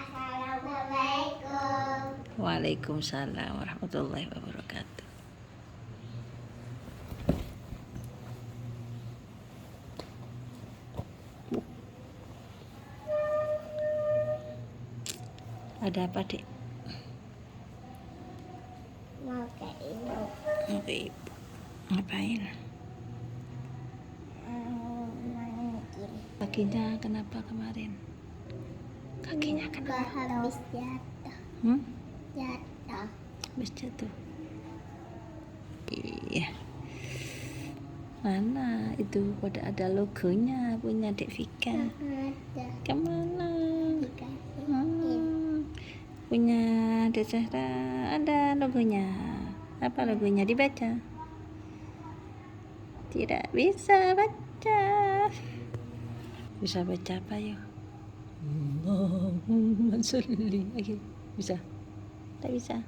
Assalamualaikum. Waalaikumsalam warahmatullahi wabarakatuh. Ada apa, Dek? Mau ke ibu. Oke, Ibu. Ngapain? Mangin. Kakinya kenapa kemarin? Kakinya kenapa? Habis jatuh. Jatuh. Habis jatuh. Iya. Mana itu? Pada ada logonya punya Dek Vika. Ada. Kemana? Dikasihin. Punya Dek Zahra ada logonya. Apa logonya? Dibaca. Tidak bisa baca. Bisa baca apa ya? Allahumma sholli. Oke, bisa. Tak bisa.